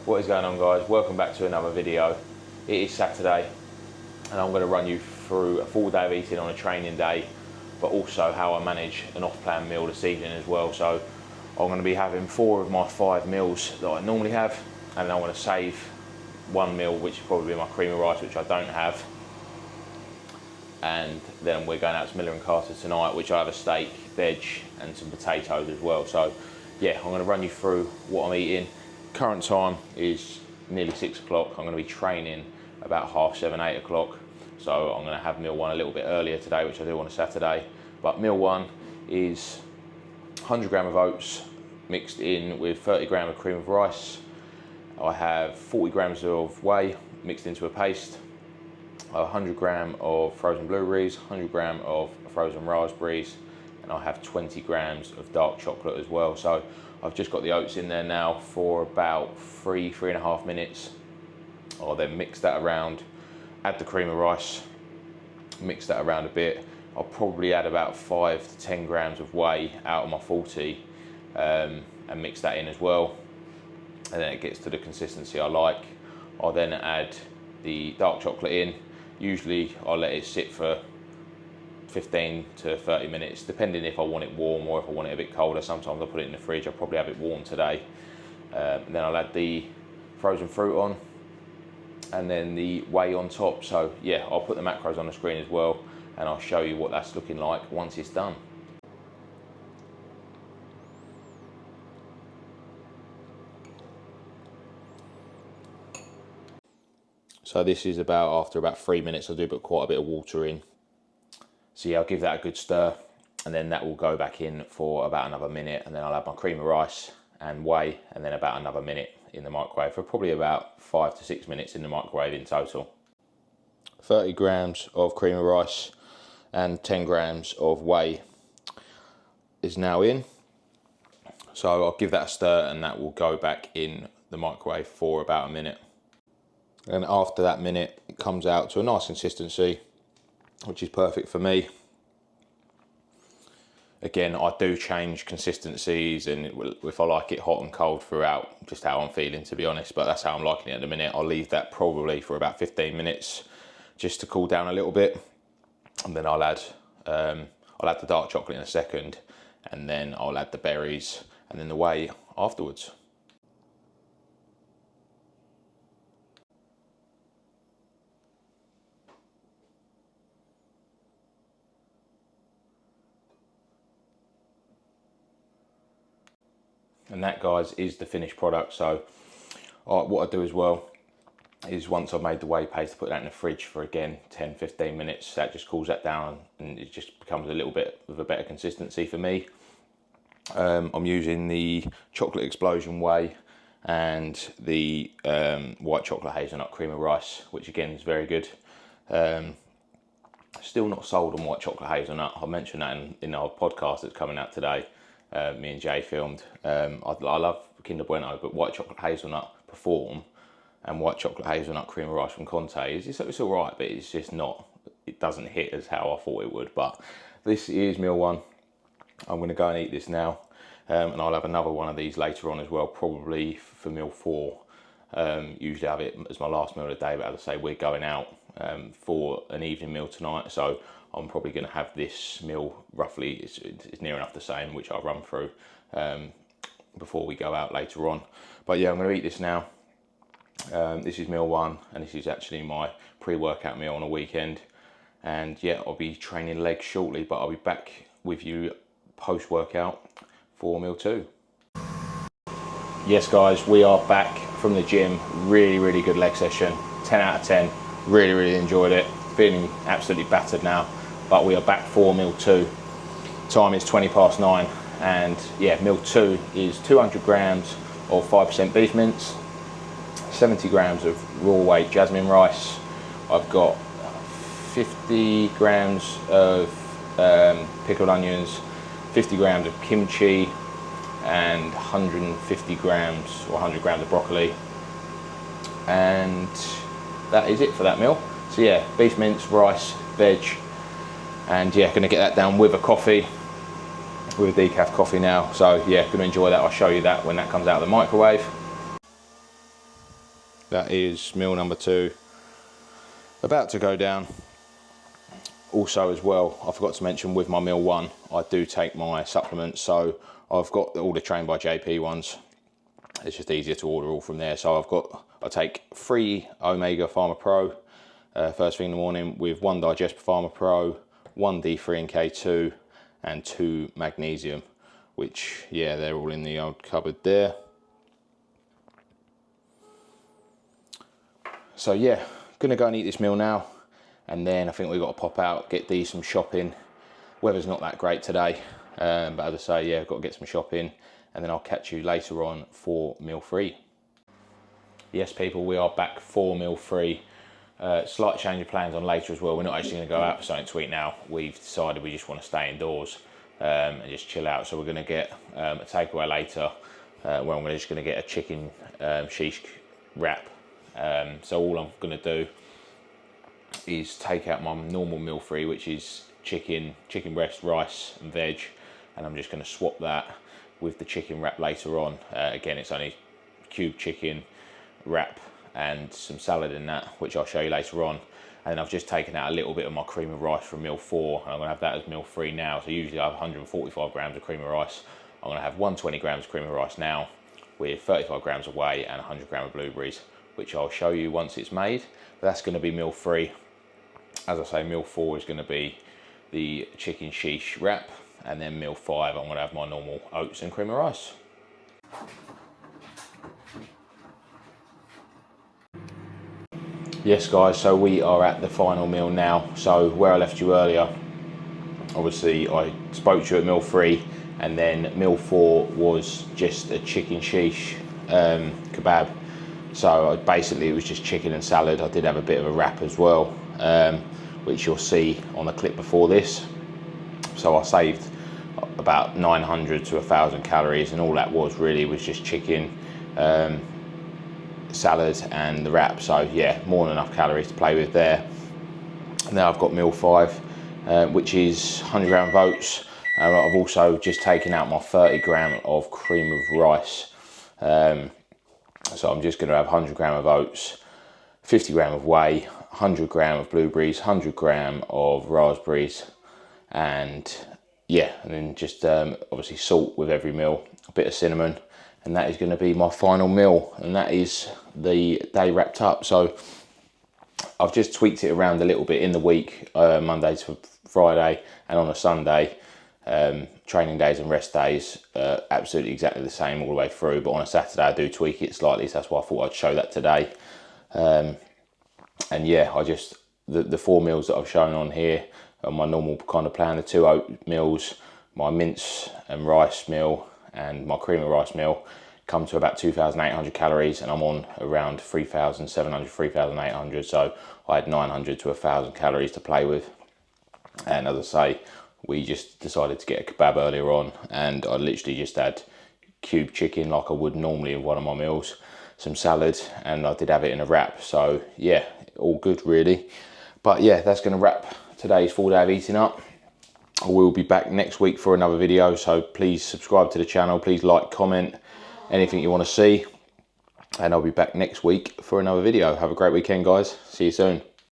What is going on, guys? Welcome back to another video. It is Saturday and I'm going to run you through a full day of eating on a training day, but also how I manage an off-plan meal this evening as well. So I'm going to be having 4 of my 5 meals that I normally have, and I'm going to save one meal, which is probably my cream of rice, which I don't have. And then we're going out to Miller and Carter tonight, which I have a steak, veg and some potatoes as well. So yeah, I'm going to run you through what I'm eating. Current time is nearly 6 o'clock. I'm going to be training about 7:30, 8 o'clock. So I'm going to have meal 1 a little bit earlier today, which I do on a Saturday. But meal 1 is 100 gram of oats mixed in with 30 gram of cream of rice. I have 40 grams of whey mixed into a paste, 100 gram of frozen blueberries, 100 gram of frozen raspberries, and I have 20 grams of dark chocolate as well. So I've just got the oats in there now for about 3.5 minutes. I'll then mix that around, add the cream of rice, mix that around a bit. I'll probably add about 5 to 10 grams of whey out of my 40 and mix that in as well. And then it gets to the consistency I like. I'll then add the dark chocolate in. Usually I'll let it sit for 15 to 30 minutes, depending if I want it warm or if I want it a bit colder. Sometimes I'll put it in the fridge. I'll probably have it warm today. And then I'll add the frozen fruit on and then the whey on top. So yeah, I'll put the macros on the screen as well and I'll show you what that's looking like once it's done. So this is after about 3 minutes. I do put quite a bit of water in. So yeah, I'll give that a good stir and then that will go back in for about another minute, and then I'll add my cream of rice and whey and then about another minute in the microwave for probably about 5 to 6 minutes in the microwave in total. 30 grams of cream of rice and 10 grams of whey is now in. So I'll give that a stir and that will go back in the microwave for about a minute. And after that minute, it comes out to a nice consistency, which is perfect for me. Again, I do change consistencies and if I like it hot and cold throughout, just how I'm feeling, to be honest, but that's how I'm liking it at the minute. I'll leave that probably for about 15 minutes just to cool down a little bit. And then I'll add the dark chocolate in a second, and then I'll add the berries and then the whey afterwards. And that, guys, is the finished product. So what I do as well is once I've made the whey paste, I put that in the fridge for, again, 10-15 minutes. That just cools that down and it just becomes a little bit of a better consistency for me. I'm using the chocolate explosion whey and the white chocolate hazelnut cream of rice, which again is very good. Still not sold on white chocolate hazelnut. I mentioned that in our podcast that's coming out today. Me and Jay filmed. I love Kinder Bueno, but white chocolate hazelnut Perform and white chocolate hazelnut cream of rice from Conte it's all right, but it's just not, it doesn't hit as how I thought it would. But this is meal 1. I'm going to go and eat this now, and I'll have another one of these later on as well, probably for meal 4. Usually I have it as my last meal of the day, but as I say, we're going out for an evening meal tonight, so I'm probably going to have this meal roughly, it's near enough the same, which I'll run through before we go out later on. But yeah, I'm going to eat this now. This is meal 1, and this is actually my pre-workout meal on a weekend. And yeah, I'll be training legs shortly, but I'll be back with you post-workout for meal 2. Yes, guys, we are back from the gym. Really good leg session. 10 out of 10. Really enjoyed it. Feeling absolutely battered now, but we are back for meal 2. Time is 9:20, and yeah, meal 2 is 200 grams of 5% beef mince, 70 grams of raw weight jasmine rice. I've got 50 grams of pickled onions, 50 grams of kimchi, and 150 grams or 100 grams of broccoli. And that is it for that meal. So yeah, beef mince, rice, veg, and yeah, gonna get that down with a coffee, with a decaf coffee now. So yeah, gonna enjoy that. I'll show you that when that comes out of the microwave. That is meal number 2, about to go down. Also as well, I forgot to mention with my meal 1, I do take my supplements. So I've got all the Trained by JP ones. It's just easier to order all from there. So I take 3 Omega Pharma Pro first thing in the morning, with 1 Digest Pharma Pro, 1 D3 and K2, and 2 magnesium, which, yeah, they're all in the old cupboard there. So yeah, gonna go and eat this meal now, and then I think we've got to pop out, get these some shopping. Weather's not that great today, but as I say, yeah, I've got to get some shopping, and then I'll catch you later on for meal 3. Yes, people, we are back for meal 3. Slight change of plans on later as well. We're not actually going to go out for something to eat now. We've decided we just want to stay indoors and just chill out. So we're going to get a takeaway later, where I'm just going to get a chicken sheesh wrap. So all I'm going to do is take out my normal meal 3, which is chicken breast, rice and veg, and I'm just going to swap that with the chicken wrap later on. Again, it's only cube chicken wrap and some salad in that, which I'll show you later on. And then I've just taken out a little bit of my cream of rice from meal 4, and I'm going to have that as meal 3 now. So usually I have 145 grams of cream of rice. I'm going to have 120 grams of cream of rice now, with 35 grams of whey and 100 grams of blueberries, which I'll show you once it's made. But that's going to be meal 3. As I say, meal 4 is going to be the chicken sheesh wrap, and then meal 5 I'm going to have my normal oats and cream of rice. Yes guys, so we are at the final meal now. So where I left you earlier, obviously I spoke to you at meal 3, and then meal 4 was just a chicken sheesh kebab. So basically it was just chicken and salad. I did have a bit of a wrap as well, which you'll see on the clip before this. So I saved about 900 to 1,000 calories, and all that was really was just chicken, salad and the wrap. So yeah, more than enough calories to play with there. Now I've got meal 5, which is 100 gram of oats. I've also just taken out my 30 gram of cream of rice. So I'm just going to have 100 gram of oats, 50 gram of whey, 100 gram of blueberries, 100 gram of raspberries, and yeah, and then just obviously salt with every meal, a bit of cinnamon, and that is going to be my final meal, and that is the day wrapped up. So I've just tweaked it around a little bit in the week, Monday to Friday, and on a Sunday. Training days and rest days, absolutely exactly the same all the way through, but on a Saturday I do tweak it slightly, so that's why I thought I'd show that today. And yeah, the 4 meals that I've shown on here are my normal kind of plan: the 2 oat meals, my mince and rice meal, and my cream of rice meal come to about 2,800 calories, and I'm on around 3,700, 3,800, so I had 900 to 1,000 calories to play with. And as I say, we just decided to get a kebab earlier on, and I literally just had cube chicken like I would normally in one of my meals, some salad, and I did have it in a wrap. So yeah, all good really. But yeah, that's going to wrap today's full day of eating up. I will be back next week for another video, so please subscribe to the channel, please like, comment, anything you want to see, and I'll be back next week for another video. Have a great weekend guys, see you soon.